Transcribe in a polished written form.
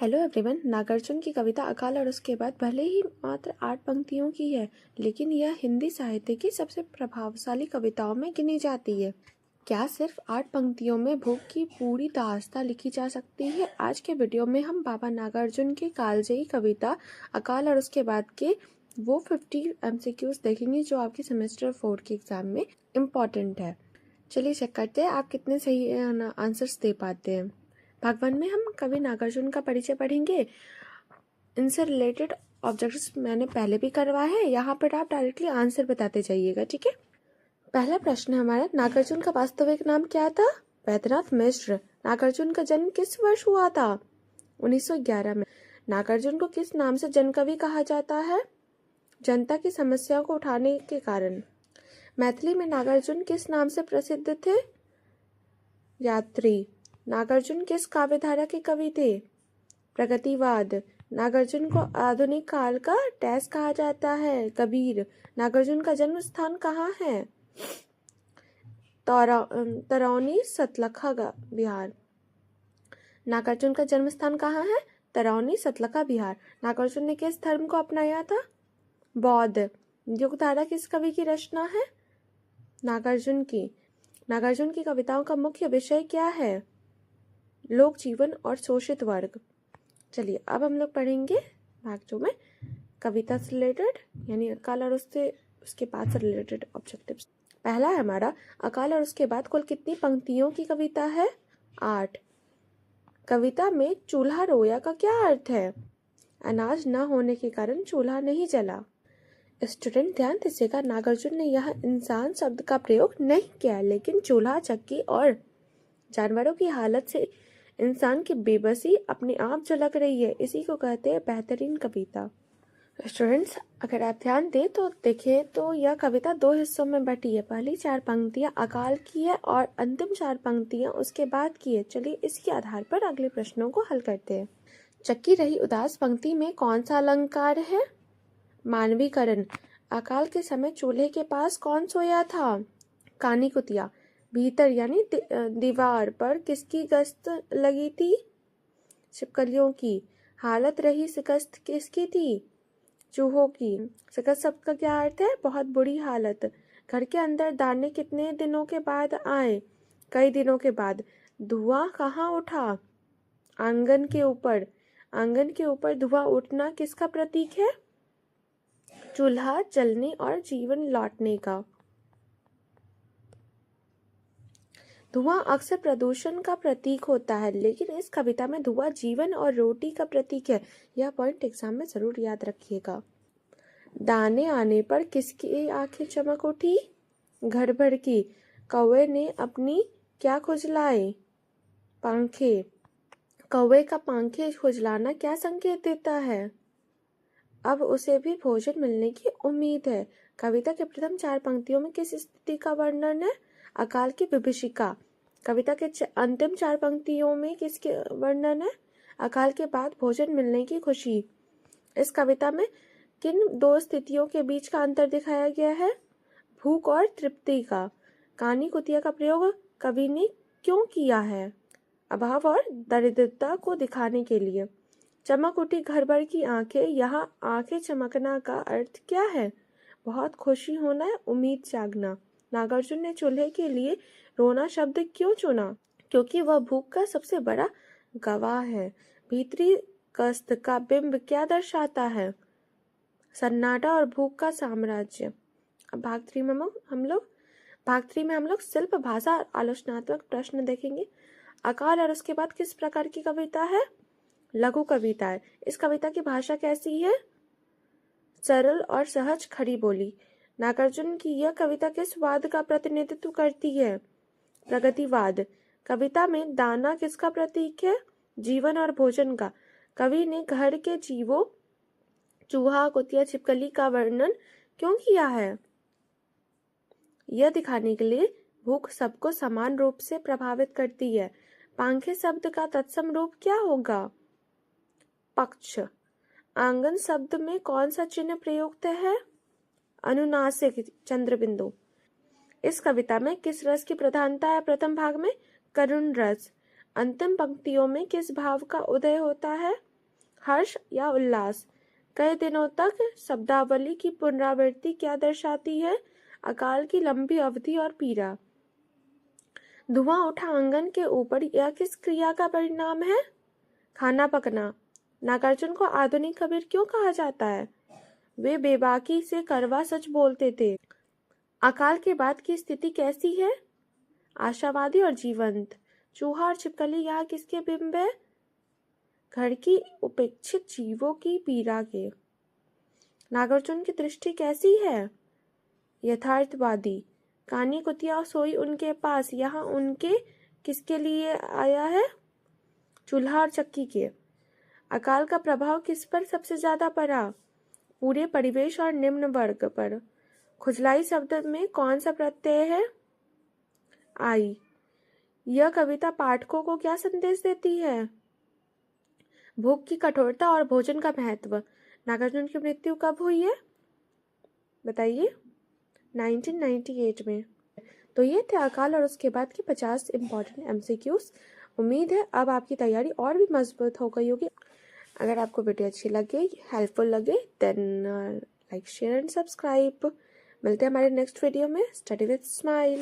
Hello everyone. Nagarjuna की कविता अकाल और उसके बाद भले ही मात्र 8 पंक्तियों की है, लेकिन यह हिंदी साहित्य की सबसे प्रभावशाली कविताओं में गिनी जाती है। क्या सिर्फ 8 पंक्तियों में भूख की पूरी दास्तां लिखी जा सकती है? आज के वीडियो में हम बाबा नागार्जुन की कालजयी कविता अकाल और उसके बाद के वो 50 MCQs देखेंगे जो आपके सेमेस्टर 4 के एग्जाम में इम्पॉर्टेंट है। चलिए चेक करते हैं आप कितने सही आंसर्स दे पाते हैं। भाग 1 में हम कवि नागार्जुन का परिचय पढ़ेंगे। इनसे रिलेटेड ऑब्जेक्ट्स मैंने पहले भी करवाए हैं, यहाँ पर आप डायरेक्टली आंसर बताते जाइएगा, ठीक है। पहला प्रश्न हमारा, नागार्जुन का वास्तविक नाम क्या था? वैद्यनाथ मिश्र। नागार्जुन का जन्म किस वर्ष हुआ था? 1911 में। नागार्जुन को किस नाम से जनकवि कहा जाता है? जनता की समस्याओं को उठाने के कारण। मैथिली में नागार्जुन किस नाम से प्रसिद्ध थे? यात्री। नागार्जुन किस काव्यधारा के कवि थे? प्रगतिवाद। नागार्जुन को आधुनिक काल का डैश कहा जाता है? कबीर। नागार्जुन का जन्म स्थान कहाँ है? तरौनी सतलखा बिहार। नागार्जुन का जन्म स्थान कहाँ है? तरौनी सतलखा बिहार। नागार्जुन ने किस धर्म को अपनाया था? बौद्ध। युगधारा किस कवि की रचना है? नागार्जुन की। नागार्जुन की कविताओं का मुख्य विषय क्या है? लोक जीवन और शोषित वर्ग। चलिए अब हम लोग पढ़ेंगे भाग 2 में कविता से रिलेटेड, यानी अकाल और उसके बाद से रिलेटेड ऑब्जेक्टिव्स। पहला है हमारा, अकाल और उसके बाद कुल कितनी पंक्तियों की कविता है? 8। कविता में चूल्हा रोया का क्या अर्थ है? अनाज न होने के कारण चूल्हा नहीं जला। स्टूडेंट ध्यान दीजिएगा, नागार्जुन ने यह इंसान शब्द का प्रयोग नहीं किया, लेकिन चूल्हा, चक्की और जानवरों की हालत से इंसान की बेबसी अपने आप झलक रही है। इसी को कहते हैं बेहतरीन कविता। स्टूडेंट्स अगर आप ध्यान दें तो देखें तो यह कविता 2 हिस्सों में बटी है। पहली 4 पंक्तियां अकाल की है और अंतिम 4 पंक्तियां उसके बाद की है। चलिए इसके आधार पर अगले प्रश्नों को हल करते हैं। चक्की रही उदास पंक्ति में कौन सा अलंकार है? मानवीकरण। अकाल के समय चूल्हे के पास कौन सोया था? कानी कुतिया। भीतर यानी दीवार पर किसकी गश्त लगी थी? छिपकलियों की। हालत रही शिकस्त किसकी थी? चूहों की। शिकस्त शब्द का क्या अर्थ है? बहुत बुरी हालत। घर के अंदर दाने कितने दिनों के बाद आए? कई दिनों के बाद। धुआं कहाँ उठा? आंगन के ऊपर। आंगन के ऊपर धुआं उठना किसका प्रतीक है? चूल्हा जलने और जीवन लौटने का। धुआं अक्सर प्रदूषण का प्रतीक होता है, लेकिन इस कविता में धुआं जीवन और रोटी का प्रतीक है। यह पॉइंट एग्जाम में जरूर याद रखिएगा। दाने आने पर किसकी आंखें चमक उठी? घर भर की। कौवे ने अपनी क्या खुजलाए? पंखे। कौवे का पंखे खुजलाना क्या संकेत देता है? अब उसे भी भोजन मिलने की उम्मीद है। कविता के प्रथम 4 पंक्तियों में किस स्थिति का वर्णन है? अकाल की विभीषिका। कविता के अंतिम 4 पंक्तियों में किसके वर्णन है? अकाल के बाद भोजन मिलने की खुशी। इस कविता में किन 2 स्थितियों के बीच का अंतर दिखाया गया है? भूख और तृप्ति का। कानी कुतिया का प्रयोग कवि ने क्यों किया है? अभाव और दरिद्रता को दिखाने के लिए। चमक उठी घर भर की आंखें, यहाँ आंखें चमकना का अर्थ क्या है? बहुत खुशी होना है, उम्मीद जागना। नागार्जुन ने चूल्हे के लिए रोना शब्द क्यों चुना? क्योंकि वह भूख का सबसे बड़ा गवाह है। भीतरी कष्ट का बिंब क्या दर्शाता है? सन्नाटा और भूख का साम्राज्य। अब भाग 3 में हम लोग शिल्प भाषा और आलोचनात्मक प्रश्न देखेंगे। अकाल और उसके बाद किस प्रकार की कविता है? लघु कविता है। इस कविता की भाषा कैसी है? सरल और सहज खड़ी बोली। नागार्जुन की यह कविता किस वाद का प्रतिनिधित्व करती है? प्रगतिवाद। कविता में दाना किसका प्रतीक है? जीवन और भोजन का। कवि ने घर के जीवों चूहा, कुतिया, छिपकली का वर्णन क्यों किया है? यह दिखाने के लिए भूख सबको समान रूप से प्रभावित करती है। पंखे शब्द का तत्सम रूप क्या होगा? पक्ष। आंगन शब्द में कौन सा चिन्ह प्रयुक्त है? अनुनासिक चंद्रबिंदु। इस कविता में किस रस की प्रधानता है? प्रथम भाग में करुण रस। अंतिम पंक्तियों में किस भाव का उदय होता है? हर्ष या उल्लास। कई दिनों तक शब्दावली की पुनरावृत्ति क्या दर्शाती है? अकाल की लंबी अवधि और पीड़ा। धुआं उठा आंगन के ऊपर, यह किस क्रिया का परिणाम है? खाना पकना। नागार्जुन को आधुनिक कबीर क्यों कहा जाता है? वे बेबाकी से कड़वा सच बोलते थे। अकाल के बाद की स्थिति कैसी है? आशावादी और जीवंत। चूहा और छिपकली यहाँ किसके बिंब है? घर की उपेक्षित जीवों की पीड़ा के। नागार्जुन की दृष्टि कैसी है? यथार्थवादी। कानी कुतिया सोई उनके पास, यहाँ उनके किसके लिए आया है? चूल्हा और चक्की के। अकाल का प्रभाव किस पर सबसे ज्यादा पड़ा? पूरे परिवेश और निम्न वर्ग पर। खुजलाई शब्द में कौन सा प्रत्यय है? आई। यह कविता पाठकों को क्या संदेश देती है? भूख की कठोरता और भोजन का महत्व। नागार्जुन की मृत्यु कब हुई है? बताइए। 1998 में। तो ये थे अकाल और उसके बाद की 50 इम्पोर्टेंट MCQs। उम्मीद है अब आपकी तैयारी और भी मजबूत हो गई होगी। अगर आपको वीडियो अच्छी लगे, हेल्पफुल लगे, then like, share and subscribe. मिलते हैं हमारे नेक्स्ट वीडियो में। Study with smile.